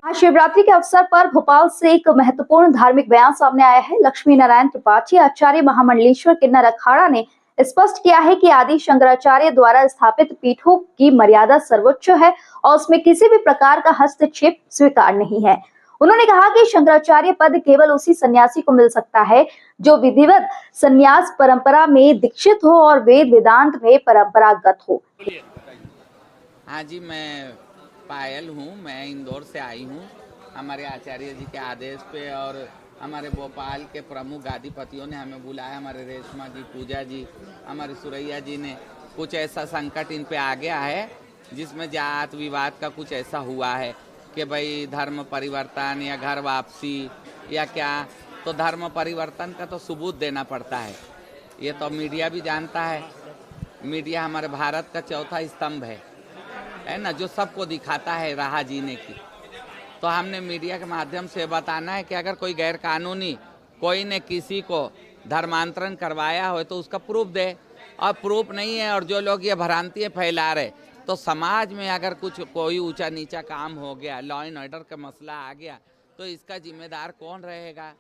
आज शिवरात्रि के अवसर पर भोपाल से एक महत्वपूर्ण धार्मिक बयान सामने आया है। लक्ष्मी नारायण त्रिपाठी आचार्य महामंडलेश्वर किन्नर अखाड़ा ने स्पष्ट किया है कि आदि शंकराचार्य द्वारा स्थापित पीठों की मर्यादा सर्वोच्च है और उसमें किसी भी प्रकार का हस्तक्षेप स्वीकार नहीं है। उन्होंने कहा कि शंकराचार्य पद केवल उसी सन्यासी को मिल सकता है जो विधिवत संन्यास परंपरा में दीक्षित हो और वेद वेदांत में परंपरागत हो। हाँ जी, मैं पायल हूँ, मैं इंदौर से आई हूँ। हमारे आचार्य जी के आदेश पे और हमारे भोपाल के प्रमुख गादीपतियों ने हमें बुलाया। हमारे रेशमा जी, पूजा जी, हमारे सुरैया जी ने कुछ ऐसा संकट इन पे आ गया है जिसमें जात विवाद का कुछ ऐसा हुआ है कि भाई धर्म परिवर्तन या घर वापसी या क्या। तो धर्म परिवर्तन का तो सबूत देना पड़ता है, ये तो मीडिया भी जानता है। मीडिया हमारे भारत का चौथा स्तंभ है ना, जो सबको दिखाता है राह जीने की। तो हमने मीडिया के माध्यम से बताना है कि अगर कोई गैर कानूनी कोई ने किसी को धर्मांतरण करवाया हो तो उसका प्रूफ दे, और प्रूफ नहीं है और जो लोग ये भ्रांतियाँ फैला रहे, तो समाज में अगर कुछ कोई ऊंचा नीचा काम हो गया, लॉ एंड ऑर्डर का मसला आ गया, तो इसका जिम्मेदार कौन रहेगा?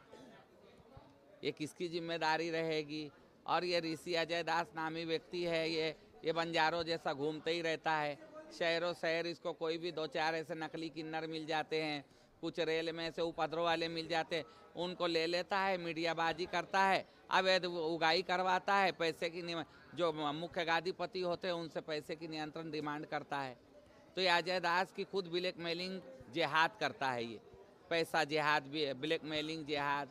ये किसकी जिम्मेदारी रहेगी? और ये ऋषि अजय दास नामी व्यक्ति है, ये बंजारों जैसा घूमते ही रहता है शहरों शहर। इसको कोई भी दो चार ऐसे नकली किन्नर मिल जाते हैं, कुछ रेल में से उपद्रव वाले मिल जाते हैं, उनको ले लेता है, मीडियाबाजी करता है, अवैध उगाई करवाता है, पैसे की जो मुख्य गादीपति होते हैं उनसे पैसे की नियंत्रण डिमांड करता है। तो ये अजय दास की खुद ब्लैकमेलिंग जिहाद करता है, ये पैसा जिहाद भी, ब्लैकमेलिंग जिहाद।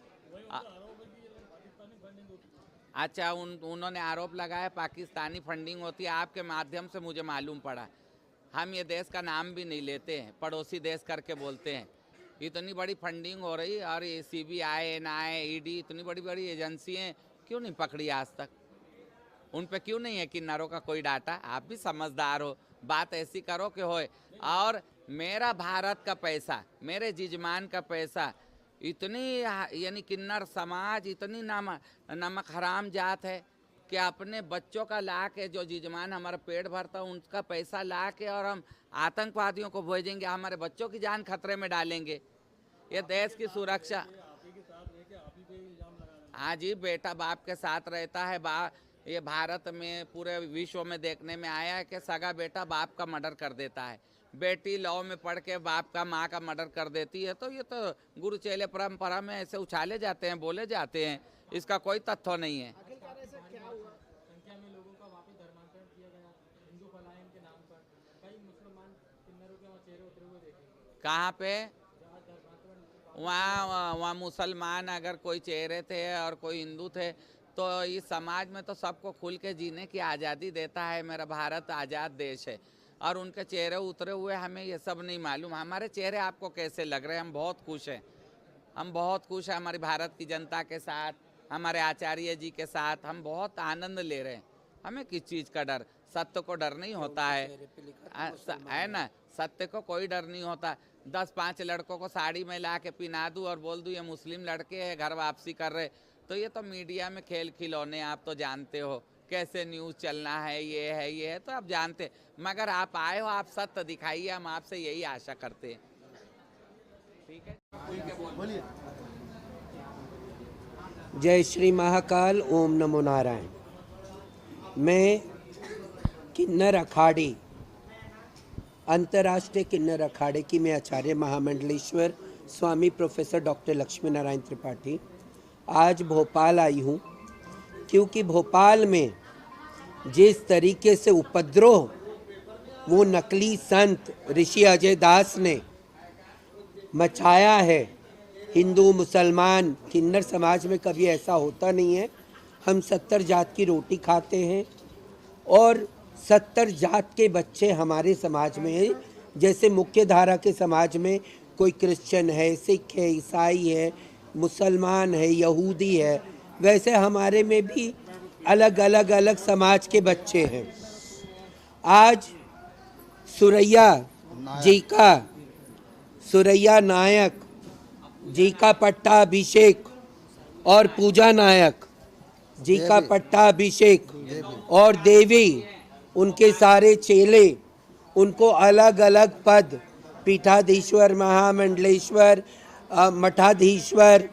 अच्छा, उन्होंने आरोप लगाया पाकिस्तानी फंडिंग होती है। आपके माध्यम से मुझे मालूम पड़ा, हम ये देश का नाम भी नहीं लेते हैं, पड़ोसी देश करके बोलते हैं। इतनी बड़ी फंडिंग हो रही और ये CBI, NI, ED, इतनी बड़ी बड़ी एजेंसियाँ क्यों नहीं पकड़ी आज तक? उन पे क्यों नहीं है किन्नरों का कोई डाटा? आप भी समझदार हो, बात ऐसी करो कि होए। और मेरा भारत का पैसा, मेरे जिजमान का पैसा, इतनी यानी किन्नर समाज इतनी नमक हराम जात है कि अपने बच्चों का ला के, जो जिजमान हमारा पेट भरता है उनका पैसा ला के और हम आतंकवादियों को भेजेंगे, हमारे बच्चों की जान खतरे में डालेंगे। ये देश की सुरक्षा। हाँ जी, बेटा बाप के साथ रहता है। ये भारत में पूरे विश्व में देखने में आया है कि सगा बेटा बाप का मर्डर कर देता है, बेटी लॉ में पढ़ के बाप का माँ का मर्डर कर देती है। तो ये तो गुरु चेले परंपरा में ऐसे उछाले जाते हैं, बोले जाते हैं, इसका कोई तथ्य नहीं है। कहाँ पे? वहाँ मुसलमान अगर कोई चेहरे थे और कोई हिंदू थे, तो इस समाज में तो सबको खुल के जीने की आज़ादी देता है। मेरा भारत आज़ाद देश है और उनके चेहरे उतरे हुए हमें ये सब नहीं मालूम। हमारे चेहरे आपको कैसे लग रहे हैं? हम बहुत खुश हैं, हम बहुत खुश हैं हमारी भारत की जनता के साथ, हमारे आचार्य जी के साथ हम बहुत आनंद ले रहे हैं। हमें किस चीज़ का डर? सत्य को डर नहीं होता है ना, सत्य को कोई डर नहीं होता। 10-5 लड़कों को साड़ी में ला के पिना दूँ और बोल दूँ ये मुस्लिम लड़के हैं, घर वापसी कर रहे, तो ये तो मीडिया में खेल खिलौने। आप तो जानते हो कैसे न्यूज़ चलना है, ये है तो आप जानते। मगर आप आए हो, आप सत्य दिखाइए, हम आपसे यही आशा करते हैं। ठीक है, बोलिए। जय श्री महाकाल, ओम नमो नारायण। मैं किन्नर अखाड़े, अंतर्राष्ट्रीय किन्नर अखाड़े की मैं आचार्य महामंडलेश्वर स्वामी प्रोफेसर डॉक्टर लक्ष्मी नारायण त्रिपाठी आज भोपाल आई हूँ, क्योंकि भोपाल में जिस तरीके से उपद्रव वो नकली संत ऋषि अजय दास ने मचाया है, हिंदू मुसलमान किन्नर समाज में कभी ऐसा होता नहीं है। हम 70 जात की रोटी खाते हैं और 70 जात के बच्चे हमारे समाज में हैं। जैसे मुख्य धारा के समाज में कोई क्रिश्चियन है, सिख है, ईसाई है, मुसलमान है, यहूदी है, वैसे हमारे में भी अलग अलग समाज के बच्चे हैं। आज सुरैया नायक जी का पट्टाभिषेक और पूजा नायक जी का पट्टाभिषेक और देवी, उनके सारे चेले, उनको अलग अलग पद पीठाधीश्वर, महामंडलेश्वर, मठाधीश्वर,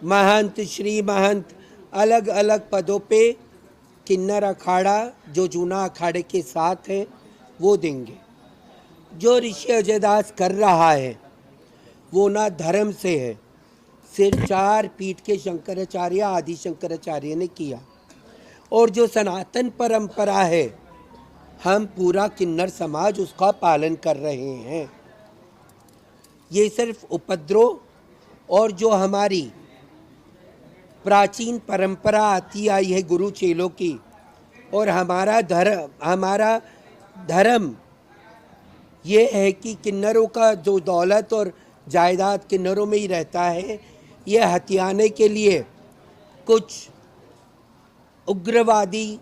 महंत, श्री महंत, अलग अलग पदों पे किन्नर अखाड़ा जो जूना अखाड़े के साथ है वो देंगे। जो ऋषि अजय दास कर रहा है वो ना धर्म से है, सिर्फ 4 पीठ के शंकराचार्य, आदि शंकराचार्य ने किया। और जो सनातन परंपरा है, हम पूरा किन्नर समाज उसका पालन कर रहे हैं। ये सिर्फ उपद्रव और जो हमारी प्राचीन परंपरा आती आई है गुरु चेलों की, और हमारा धर्म ये है कि किन्नरों का जो दौलत और जायदाद किन्नरों में ही रहता है, ये हथियाने के लिए कुछ उग्रवादी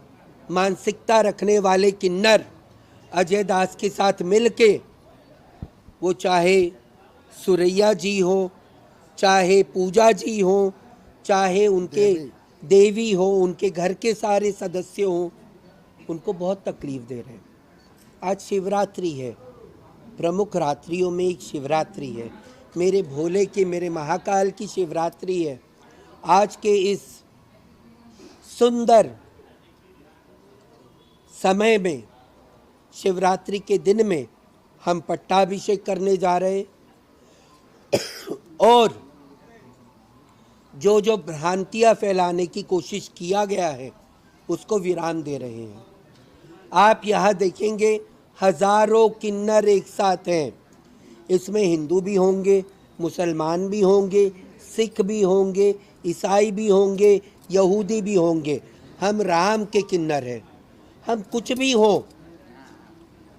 मानसिकता रखने वाले किन्नर अजय दास के साथ मिलके, वो चाहे सुरैया जी हो, चाहे पूजा जी हो, चाहे उनके देवी हो, उनके घर के सारे सदस्य हों, उनको बहुत तकलीफ दे रहे हैं। आज शिवरात्रि है, प्रमुख रात्रियों में एक शिवरात्रि है, मेरे भोले की, मेरे महाकाल की शिवरात्रि है। आज के इस सुंदर समय में, शिवरात्रि के दिन में हम पट्टाभिषेक करने जा रहे हैं और जो जो भ्रांतियाँ फैलाने की कोशिश किया गया है उसको विराम दे रहे हैं। आप यहाँ देखेंगे हजारों किन्नर एक साथ हैं। इसमें हिंदू भी होंगे, मुसलमान भी होंगे, सिख भी होंगे, ईसाई भी होंगे, यहूदी भी होंगे। हम राम के किन्नर हैं। हम कुछ भी हो,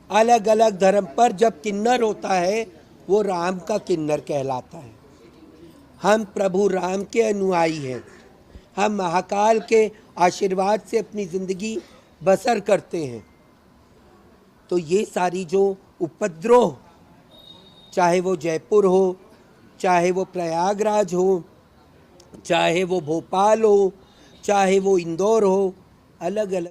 अलग अलग धर्म पर जब किन्नर होता है वो राम का किन्नर कहलाता है। हम प्रभु राम के अनुयायी हैं। हम महाकाल के आशीर्वाद से अपनी ज़िंदगी बसर करते हैं। तो ये सारी जो उपद्रव, चाहे वो जयपुर हो, चाहे वो प्रयागराज हो, चाहे वो भोपाल हो, चाहे वो इंदौर हो, अलग अलग